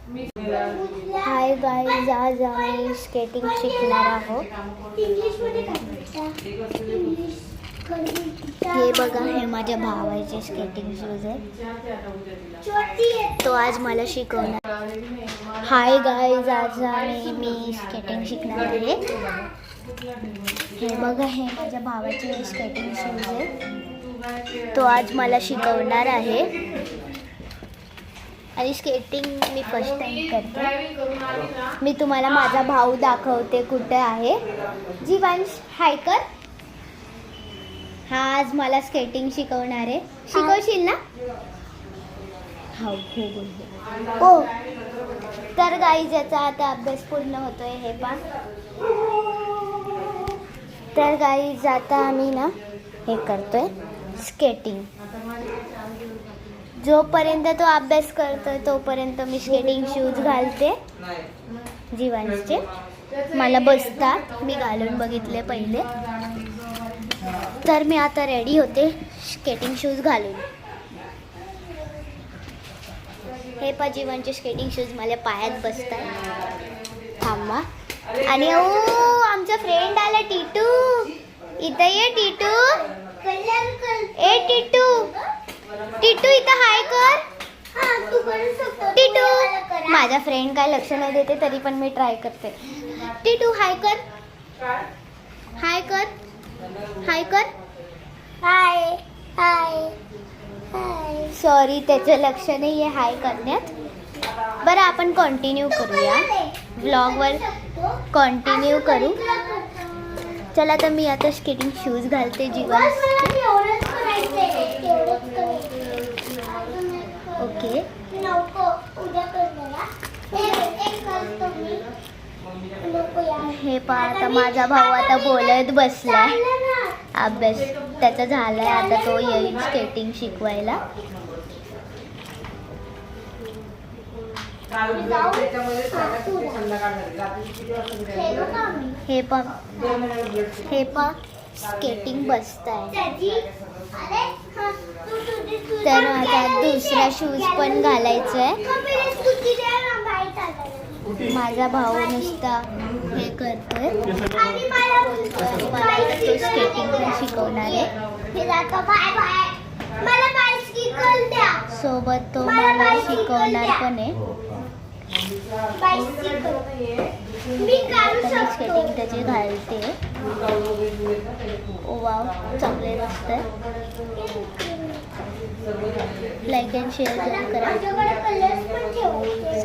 Hi guys, आज आम्ही skating शिकणार आहोत. हे बघा, हे माझ्या भावाचे स्केटिंग शूज आहे. तो आज मला शिकवणार. हाय गाईज, आज मी स्केटिंग शिकणार आहे. हे बघा, हे माझ्या भावाचे स्केटिंग शूज आहे. तो आज मला शिकवणार आहे. आणि स्केटिंग मी फर्स्ट टाइम करते. मी तुम्हाला माझा भाऊ दाखवते कुठे आहे. जीवांश, हाय कर. हा आज मला स्केटिंग शिकवणार आहे. शिकवशील ना? हो हो. तर गाईज, याचा आता अभ्यास पूर्ण होतोय. हे पहा. तर गाईज, आता आम्ही ना हे करतोय स्केटिंग. जोपर्यंत तो अभ्यास करतोय तोपर्यंत मी स्केटिंग शूज घालते जीवांशचे. मला बसतात, मी घालून बघितले पहिले. तर मी आता रेडी होते स्केटिंग शूज घालून. हे पा, जीवांचे स्केटिंग शूज माझ्या पायात बसतात. थांबा. आणि आमचा फ्रेंड आला, टिटू. इथं ये टिटू. ए टिटू, टिटू इथं हाय कर. टिटू, माझा फ्रेंड काय लक्ष नाही देते तरी पण मी ट्राय करते. टिटू हाय कर. हाय कर. हाय कर. हाय हाय हाय. सॉरी, त्याचं लक्ष नाही आहे हाय करण्यात. बरं, आपण कंटिन्यू करूया. व्लॉगवर कंटिन्यू करू. चला, तर मी आता स्केटिंग शूज घालते जीवन. ओके. हे पहा, आता माझा भाऊ आता बोलत बसलाय. अभ्यास त्याचा झालाय. आता तो येईल स्केटिंग शिकवायला. हे पहा स्केटिंग बसताय. तर आता दुसरा शूज पण घालायचा आहे. माझा भाऊ नुसता हे करतोय आणि मला तो स्केटिंग पण शिकवणार आहे. सोबत तो मला शिकवणार पण आहे. स्केटिंग त्याची घालते. ओ वाव, चांगले मस्त आहे. लाईक अँड शेअर करा.